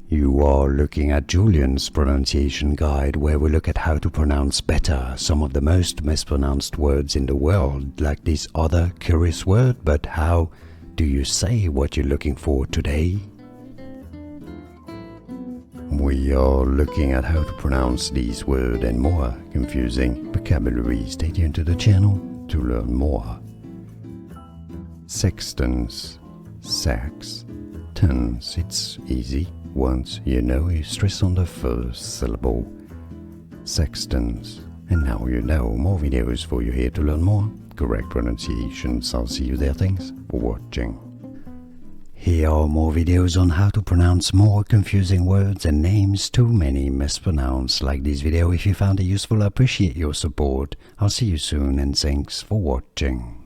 You are looking at Julian's pronunciation guide, where we look at how to pronounce better some of the most mispronounced words in the world, like this other curious word. But how do you say what you're looking for today? We are looking at how to pronounce these words and more confusing vocabulary. Stay tuned to the channel to learn more. Sextons, sextons. It's easy once you know. You stress on the first syllable. Sextons. And now you know. More videos for you here to learn more correct pronunciations. I'll see you there. Thanks for watching. Here are more videos on how to pronounce more confusing words and names too many mispronounced. Like this video if you found it useful. I appreciate your support. I'll see you soon and thanks for watching.